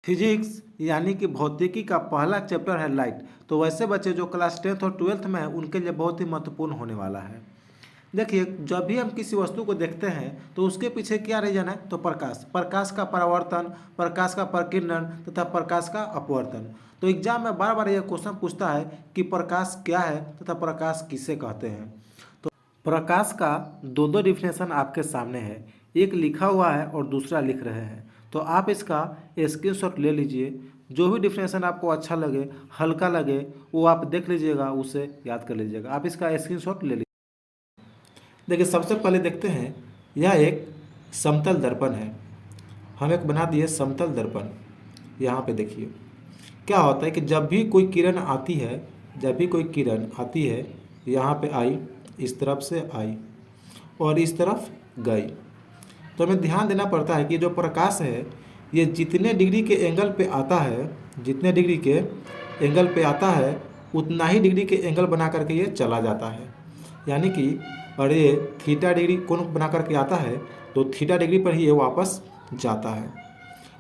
Physics यानी कि भौतिकी का पहला चैप्टर है लाइट। तो वैसे बच्चे जो क्लास 10th और 12th में हैं उनके लिए बहुत ही महत्वपूर्ण होने वाला है। देखिए, जब भी हम किसी वस्तु को देखते हैं तो उसके पीछे क्या रीजन है, तो प्रकाश, प्रकाश का परावर्तन, प्रकाश का प्रकीर्णन तथा प्रकाश का अपवर्तन। तो एग्जाम में बार बार यह क्वेश्चन पूछता है कि प्रकाश क्या है तथा प्रकाश किसे कहते हैं। तो प्रकाश का दो दो डिफिनेशन आपके सामने है, एक लिखा हुआ है और दूसरा लिख रहे हैं। तो आप इसका स्क्रीनशॉट ले लीजिए, जो भी डिफिनेशन आपको अच्छा लगे, हल्का लगे, वो आप देख लीजिएगा, उसे याद कर लीजिएगा। आप इसका स्क्रीनशॉट ले लीजिए। देखिए, सबसे पहले देखते हैं, यह एक समतल दर्पण है। हम एक बना दिए समतल दर्पण। यहाँ पे देखिए क्या होता है कि जब भी कोई किरण आती है, जब भी कोई किरण आती है, यहाँ पे आई, इस तरफ से आई और इस तरफ गई, तो हमें ध्यान देना पड़ता है कि जो प्रकाश है ये जितने डिग्री के एंगल पे आता है, जितने डिग्री के एंगल पे आता है उतना ही डिग्री के एंगल बना करके ये चला जाता है। यानी कि और ये थीटा डिग्री कोण बना करके आता है तो थीटा डिग्री पर ही ये वापस जाता है।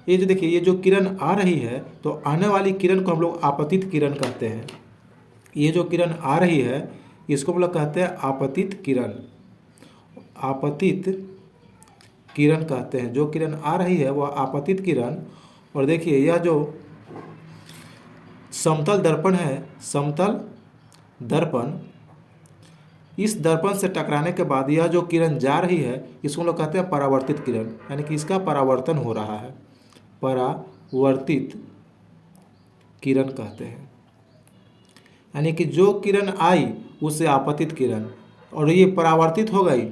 ये जो देखिए, ये जो किरण आ रही है तो आने वाली किरण को हम लोग आपतित किरण कहते हैं। ये जो किरण आ रही है इसको हम लोग कहते हैं आपतित किरण, आपतित किरण कहते हैं। जो किरण आ रही है वह आपतित किरण। और देखिए, यह जो समतल दर्पण है, समतल दर्पण, इस दर्पण से टकराने के बाद यह जो किरण जा रही है इसको हम लोग कहते हैं परावर्तित किरण, यानी कि इसका परावर्तन हो रहा है, परावर्तित किरण कहते हैं। यानी कि जो किरण आई उसे आपतित किरण, और ये परावर्तित हो गई,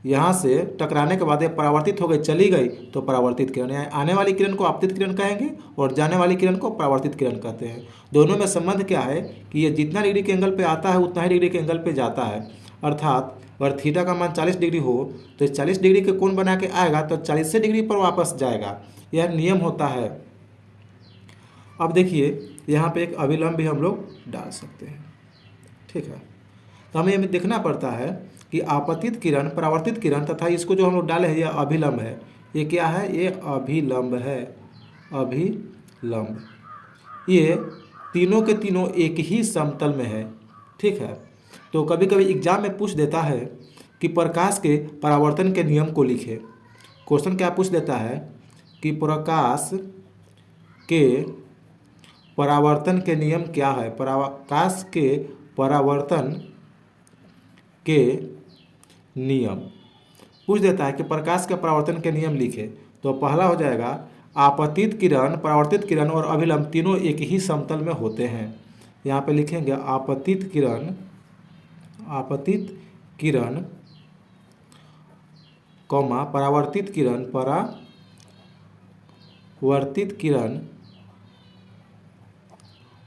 यहाँ से टकराने के बाद ये परावर्तित हो गई, चली गई, तो परावर्तित किरण। यानी आने वाली किरण को आपतित किरण कहेंगे और जाने वाली किरण को परावर्तित किरण कहते हैं। दोनों में संबंध क्या है कि ये जितना डिग्री के एंगल पे आता है उतना ही डिग्री के एंगल पे जाता है। अर्थात अगर थीटा का मान 40 डिग्री हो तो 40 डिग्री के कोण बना के आएगा तो 40 डिग्री पर वापस जाएगा। यह नियम होता है। अब देखिए, यहाँ पे एक अभिलंब भी हम लोग डाल सकते हैं, ठीक है। तो हमें ये देखना पड़ता है कि आपतित किरण, परावर्तित किरण तथा इसको जो हम लोग डाले हैं यह अभिलंब है। ये क्या है? ये अभिलंब है, अभिलंब। ये तीनों के तीनों एक ही समतल में है, ठीक है। तो कभी कभी एग्जाम में पूछ देता है कि प्रकाश के परावर्तन के नियम को लिखे। क्वेश्चन क्या पूछ देता है कि प्रकाश के परावर्तन के नियम क्या है, प्रकाश के परावर्तन के नियम पूछ देता है कि प्रकाश के परावर्तन के नियम लिखे। तो पहला हो जाएगा, आपतित किरण, परावर्तित किरण और अभिलंब तीनों एक ही समतल में होते हैं। यहाँ पे लिखेंगे आपतित किरण, आपतित किरण कॉमा परावर्तित किरण, परावर्तित किरण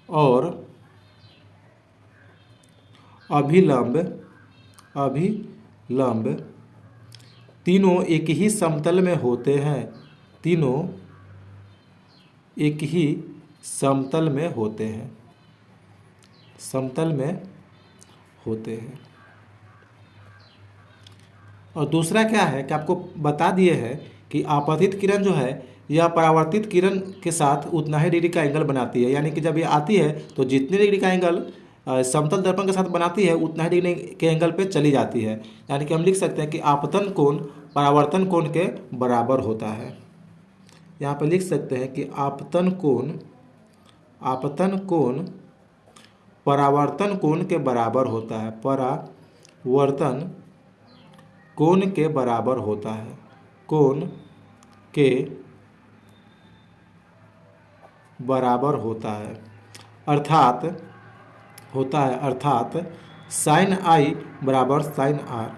और अभिलंब, अभिलंब तीनों एक ही समतल में होते हैं, तीनों एक ही समतल में होते हैं, समतल में होते हैं। और दूसरा क्या है कि आपको बता दिए हैं कि आपतित किरण जो है यह परावर्तित किरण के साथ उतना ही डिग्री का एंगल बनाती है। यानी कि जब ये आती है तो जितने डिग्री का एंगल समतल दर्पण के साथ बनाती है उतना ही डिग्री के एंगल पे चली जाती है। यानी कि हम लिख सकते हैं कि आपतन कोण परावर्तन कोण के बराबर होता है। यहाँ पे लिख सकते हैं कि आपतन कोण, आपतन कोण परावर्तन कोण के बराबर होता है, परावर्तन कोण के बराबर होता है, कोण के बराबर होता है। अर्थात होता है, अर्थात साइन आई बराबर साइन आर,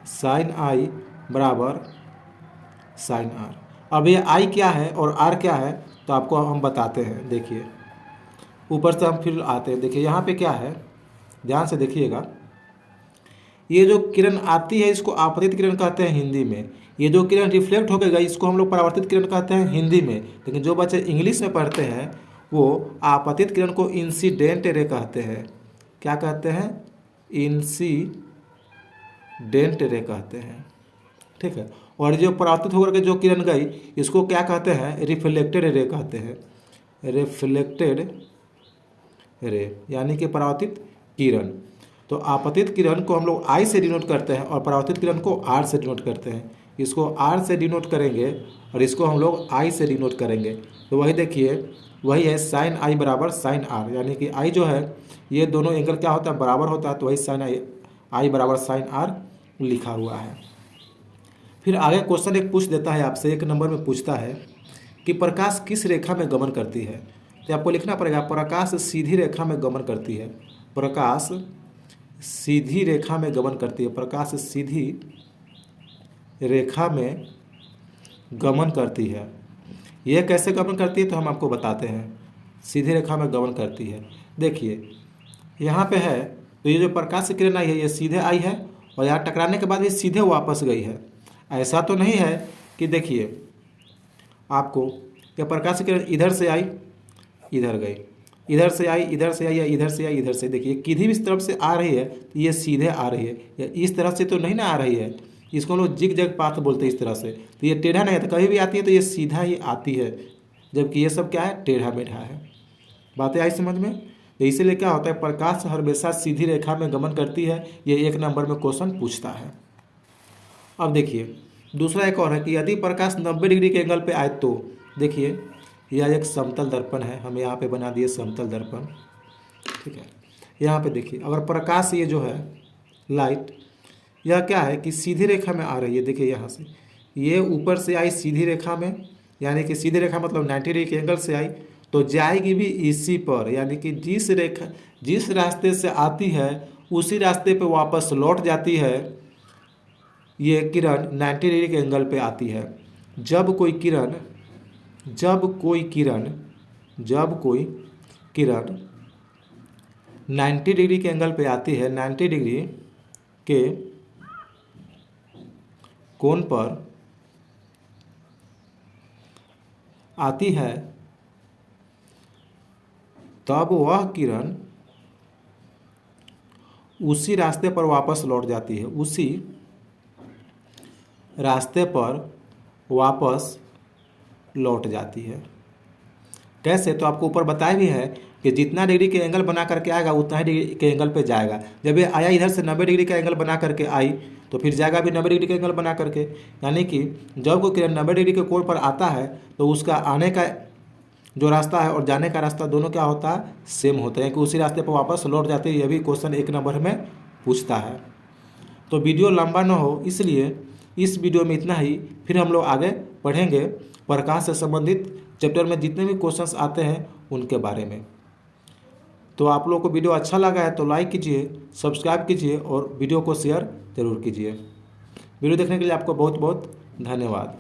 साइन आई बराबर साइन आर। अब ये आई क्या है और आर क्या है तो आपको हम बताते हैं। देखिए, ऊपर से हम फिर आते हैं। देखिए यहाँ पे क्या है, ध्यान से देखिएगा। ये जो किरण आती है इसको आपतित किरण कहते हैं हिंदी में। ये जो किरण रिफ्लेक्ट होकर गई इसको हम लोग परावर्तित किरण कहते हैं हिंदी में। लेकिन जो बच्चे इंग्लिश में पढ़ते हैं वो आपतित किरण को इंसिडेंट रे कहते हैं। क्या कहते हैं? इंसिडेंट रे कहते हैं, ठीक है। और जो परावर्तित होकर के जो किरण गई इसको क्या कहते हैं, रिफ्लेक्टेड रे कहते हैं, रिफ्लेक्टेड रे यानी कि परावर्तित किरण। तो आपतित किरण को हम लोग आई से डिनोट करते हैं और परावर्तित किरण को आर से डिनोट करते हैं। इसको आर से डिनोट करेंगे और इसको हम लोग आई से डिनोट करेंगे। तो वही देखिए, वही है साइन आई बराबर साइन आर, यानी कि आई जो है ये दोनों एंगल क्या होता है, बराबर होता है। तो वही साइन आई बराबर साइन आर लिखा हुआ है। फिर आगे क्वेश्चन एक पूछ देता है आपसे, 1 नंबर में पूछता है कि प्रकाश किस रेखा में गमन करती है। तो आपको लिखना पड़ेगा प्रकाश सीधी रेखा में गमन करती है, प्रकाश सीधी रेखा में गमन करती है, प्रकाश सीधी रेखा में गमन करती है। यह कैसे गमन करती है तो हम आपको बताते हैं। सीधी रेखा में गमन करती है, देखिए यहाँ पे है, तो ये जो प्रकाश की किरण आई है ये सीधे आई है और यहाँ टकराने के बाद ये सीधे वापस गई है। ऐसा तो नहीं है कि देखिए आपको यह प्रकाश की किरण इधर से आई इधर गई, इधर से आई इधर से आई या इधर से आई इधर से, देखिए किसी भी तरफ से आ रही है तो ये सीधे आ रही है, या इस तरफ से तो नहीं ना आ रही है, इसको हम लोग जिग जग पाथ बोलते हैं इस तरह से। तो ये टेढ़ा नहीं है, तो कभी भी आती है तो ये सीधा ही आती है, जबकि ये सब क्या है, टेढ़ा मेढ़ा है। बातें आई समझ में। तो इसीलिए क्या होता है, प्रकाश हमेशा सीधी रेखा में गमन करती है। ये 1 नंबर में क्वेश्चन पूछता है। अब देखिए दूसरा एक और है कि यदि प्रकाश 90 डिग्री के एंगल पे आए तो, देखिए यह एक समतल दर्पण है, हम यहाँ पे बना दिए समतल दर्पण, ठीक है। यहाँ पे देखिए अगर प्रकाश ये जो है लाइट, यह क्या है कि सीधी रेखा में आ रही है, देखिए यहाँ से ये ऊपर से आई सीधी रेखा में, यानी कि सीधी रेखा मतलब 90 डिग्री के एंगल से आई, तो जाएगी भी इसी पर, यानी कि जिस रास्ते से आती है उसी रास्ते पे वापस लौट जाती है। ये किरण 90 डिग्री के एंगल पे आती है। जब कोई किरण 90 डिग्री के एंगल पे आती है, 90 डिग्री के कोण पर आती है, तब वह किरण उसी रास्ते पर वापस लौट जाती है, उसी रास्ते पर वापस लौट जाती है। कैसे, तो आपको ऊपर बताया भी है कि जितना डिग्री के एंगल बना करके आएगा उतना ही डिग्री के एंगल पे जाएगा। जब ये आया इधर से 90 डिग्री का एंगल बना करके आई तो फिर जाएगा भी 90 डिग्री का एंगल बना करके, यानी कि जब कोई किरण 90 डिग्री के कोण पर आता है तो उसका आने का जो रास्ता है और जाने का रास्ता दोनों क्या होता है, सेम होता है, कि उसी रास्ते पर वापस लौट जाते हैं। यह भी क्वेश्चन 1 नंबर में पूछता है। तो वीडियो लंबा ना हो इसलिए इस वीडियो में इतना ही। फिर हम लोग आगे पढ़ेंगे प्रकाश से संबंधित चैप्टर में जितने भी क्वेश्चंस आते हैं उनके बारे में। तो आप लोगों को वीडियो अच्छा लगा है तो लाइक कीजिए, सब्सक्राइब कीजिए और वीडियो को शेयर जरूर कीजिए। वीडियो देखने के लिए आपको बहुत बहुत धन्यवाद।